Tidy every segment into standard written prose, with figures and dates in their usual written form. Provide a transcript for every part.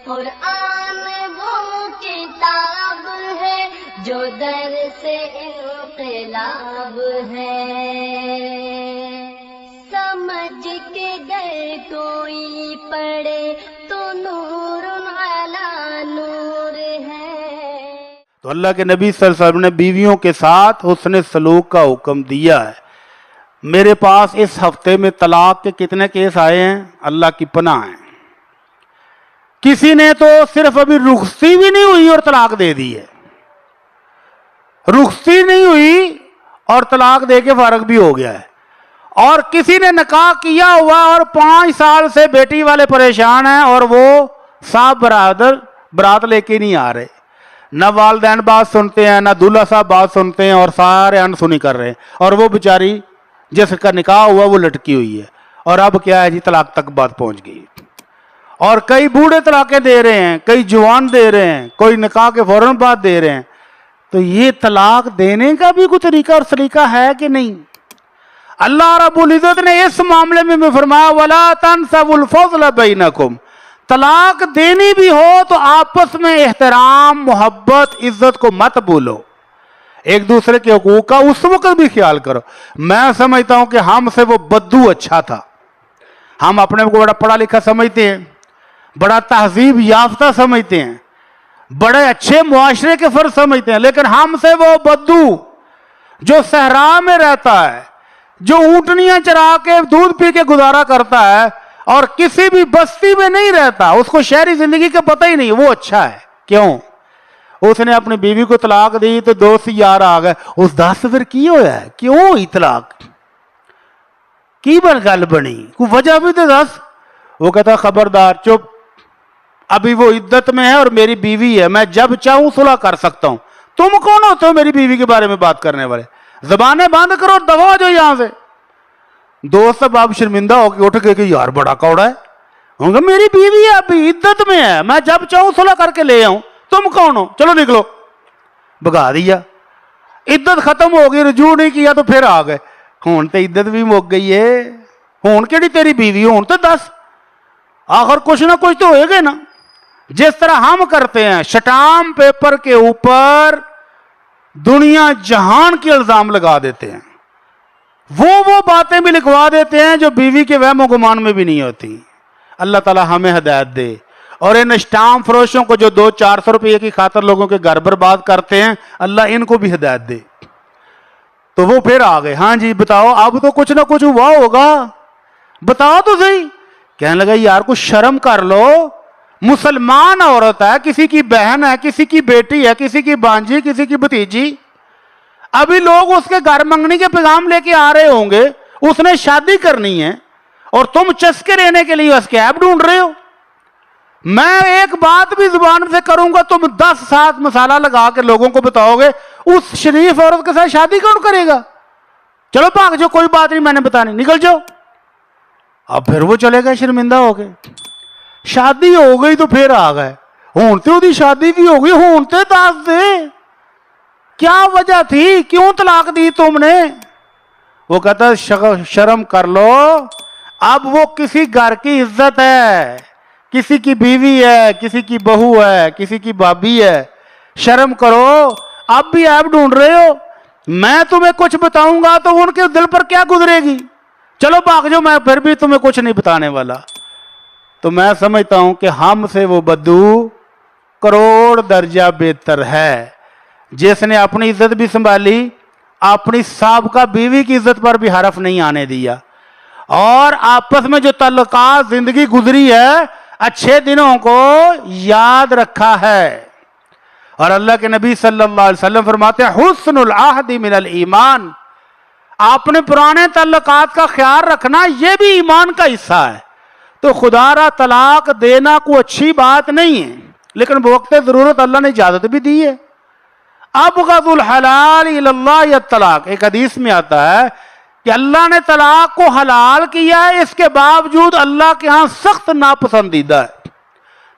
قرآن وہ کتاب ہے جو درس انقلاب ہے، سمجھ کے گر کوئی پڑھے تو نور علی نور ہے۔ تو اللہ کے نبی صلی اللہ علیہ وسلم نے بیویوں کے ساتھ حسن سلوک کا حکم دیا ہے۔ میرے پاس اس ہفتے میں طلاق کے کتنے کیس آئے ہیں، اللہ کی پناہ ہیں۔ کسی نے تو صرف ابھی رخصتی بھی نہیں ہوئی اور طلاق دے دی ہے، رخصتی نہیں ہوئی اور طلاق دے کے فارغ بھی ہو گیا ہے، اور کسی نے نکاح کیا ہوا اور 5 سال سے بیٹی والے پریشان ہیں اور وہ صاحب برادر برات لے کے نہیں آ رہے، نہ والدین بات سنتے ہیں نہ دولہا صاحب بات سنتے ہیں اور سارے انسنی کر رہے ہیں، اور وہ بیچاری جس کا نکاح ہوا وہ لٹکی ہوئی ہے، اور اب کیا ہے جی طلاق تک بات پہنچ گئی۔ اور کئی بوڑھے طلاقیں دے رہے ہیں، کئی جوان دے رہے ہیں، کوئی نکاح کے فوراً بعد دے رہے ہیں۔ تو یہ طلاق دینے کا بھی کوئی طریقہ اور سلیقہ ہے کہ نہیں؟ اللہ رب العزت نے اس معاملے میں فرمایا وَلَا تَنْسَوُا الْفَضْلَ بَيْنَكُمْ، طلاق دینی بھی ہو تو آپس میں احترام، محبت، عزت کو مت بھولو، ایک دوسرے کے حقوق کا اس وقت بھی خیال کرو۔ میں سمجھتا ہوں کہ ہم سے وہ بدو اچھا تھا، ہم اپنے کو بڑا پڑھا لکھا سمجھتے ہیں، بڑا تہذیب یافتہ سمجھتے ہیں، بڑے اچھے معاشرے کے فرد سمجھتے ہیں، لیکن ہم سے وہ بدو جو صحرا میں رہتا ہے، جو اونٹنیاں چرا کے دودھ پی کے گزارا کرتا ہے اور کسی بھی بستی میں نہیں رہتا، اس کو شہری زندگی کا پتہ ہی نہیں، وہ اچھا ہے۔ کیوں؟ اس نے اپنی بیوی کو طلاق دی تو دوست یار آ گئے، اس دس پھر کی ہوا ہے، کیوں ہوئی طلاق، کی گل بنی، کوئی وجہ بھی تو دس۔ وہ کہتا خبردار چپ، ابھی وہ عدت میں ہے اور میری بیوی ہے، میں جب چاہوں صلح کر سکتا ہوں، تم کون ہوتے ہو میری بیوی کے بارے میں بات کرنے والے، زبانیں بند کرو، دفع ہو جاؤ یہاں سے۔ دوست اب آپ شرمندہ ہو کے اٹھ گئے کہ یار بڑا کوڑا ہے، میری بیوی ہے ابھی عدت میں ہے، میں جب چاہوں صلح کر کے لے آؤں، تم کون ہو، چلو نکلو، بھگا دیا۔ عدت ختم ہو گئی، رجوع نہیں کیا تو پھر آ گئے، ہون تے عدت بھی مک گئی ہے، ہون کیڑی تیری بیوی، ہون تے دس، آخر کچھ نہ کچھ تو ہوئے گے نا۔ جس طرح ہم کرتے ہیں شٹام پیپر کے اوپر دنیا جہان کے الزام لگا دیتے ہیں، وہ باتیں بھی لکھوا دیتے ہیں جو بیوی کے وہم و گمان میں بھی نہیں ہوتی۔ اللہ تعالی ہمیں ہدایت دے، اور ان اسٹام فروشوں کو جو 200-400 روپے کی خاطر لوگوں کے گھر برباد کرتے ہیں، اللہ ان کو بھی ہدایت دے۔ تو وہ پھر آ گئے، ہاں جی بتاؤ اب تو کچھ نہ کچھ ہوا ہوگا، بتاؤ تو صحیح۔ کہنے لگا یار کچھ شرم کر لو، مسلمان عورت ہے، کسی کی بہن ہے، کسی کی بیٹی ہے، کسی کی بانجی، کسی کی بھتیجی، ابھی لوگ اس کے گھر منگنی کے پیغام لے کے آ رہے ہوں گے، اس نے شادی کرنی ہے اور تم چسکے رہنے کے لیے اس کے ایپ ڈھونڈ رہے ہو۔ میں ایک بات بھی زبان سے کروں گا، تم 10 ساتھ مسالہ لگا کے لوگوں کو بتاؤ گے، اس شریف عورت کے ساتھ شادی کون کرے گا؟ چلو بھاگ جو، کوئی بات نہیں، میں نے بتانی، نکل جاؤ۔ اب پھر وہ چلے گئے شرمندہ ہو گئے، شادی ہو گئی تو پھر آ گئے، ہونتے ہوتی شادی بھی ہو گئی، ہونتے دس دے، کیا وجہ تھی، کیوں طلاق دی تم نے؟ وہ کہتا شرم کر لو، اب وہ کسی گھر کی عزت ہے، کسی کی بیوی ہے، کسی کی بہو ہے، کسی کی بھابی ہے، شرم کرو، اب بھی ایپ ڈھونڈ رہے ہو، میں تمہیں کچھ بتاؤں گا تو ان کے دل پر کیا گزرے گی، چلو بھاگ جو، میں پھر بھی تمہیں کچھ نہیں بتانے والا۔ تو میں سمجھتا ہوں کہ ہم سے وہ بدو کروڑ درجہ بہتر ہے جس نے اپنی عزت بھی سنبھالی، اپنی سابقہ بیوی کی عزت پر بھی حرف نہیں آنے دیا، اور آپس میں جو تعلقات زندگی گزری ہے اچھے دنوں کو یاد رکھا ہے۔ اور اللہ کے نبی صلی اللہ علیہ وسلم فرماتے ہیں حسن العہد من الایمان، اپنے پرانے تعلقات کا خیال رکھنا یہ بھی ایمان کا حصہ ہے۔ تو خدا را طلاق دینا کوئی اچھی بات نہیں ہے، لیکن بوقت ضرورت اللہ نے اجازت بھی دی ہے۔ ابغض الحلال الی اللہ الطلاق، ایک حدیث میں آتا ہے کہ اللہ نے طلاق کو حلال کیا ہے، اس کے باوجود اللہ کے ہاں سخت ناپسندیدہ ہے۔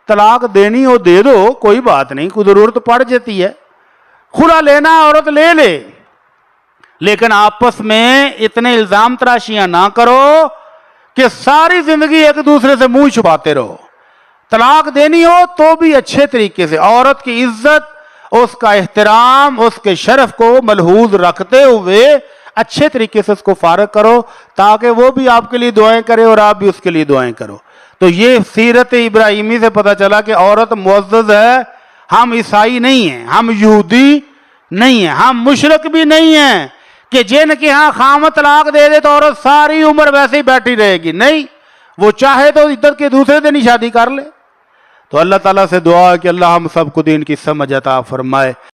طلاق دینی ہو دے دو، کوئی بات نہیں، کوئی ضرورت پڑ جاتی ہے، خلا لینا عورت لے لے، لیکن آپس میں اتنے الزام تراشیاں نہ کرو کہ ساری زندگی ایک دوسرے سے منہ چھپاتے رہو۔ طلاق دینی ہو تو بھی اچھے طریقے سے، عورت کی عزت، اس کا احترام، اس کے شرف کو ملحوظ رکھتے ہوئے اچھے طریقے سے اس کو فارغ کرو، تاکہ وہ بھی آپ کے لیے دعائیں کرے اور آپ بھی اس کے لیے دعائیں کرو۔ تو یہ سیرت ابراہیمی سے پتہ چلا کہ عورت معزز ہے۔ ہم عیسائی نہیں ہیں، ہم یہودی نہیں ہیں، ہم مشرک بھی نہیں ہیں کہ جن کے ہاں خامد طلاق دے دے تو عورت ساری عمر ویسے ہی بیٹھی رہے گی۔ نہیں، وہ چاہے تو عدت کے دوسرے دن ہی شادی کر لے۔ تو اللہ تعالیٰ سے دعا ہے کہ اللہ ہم سب کو دین کی سمجھ عطا فرمائے۔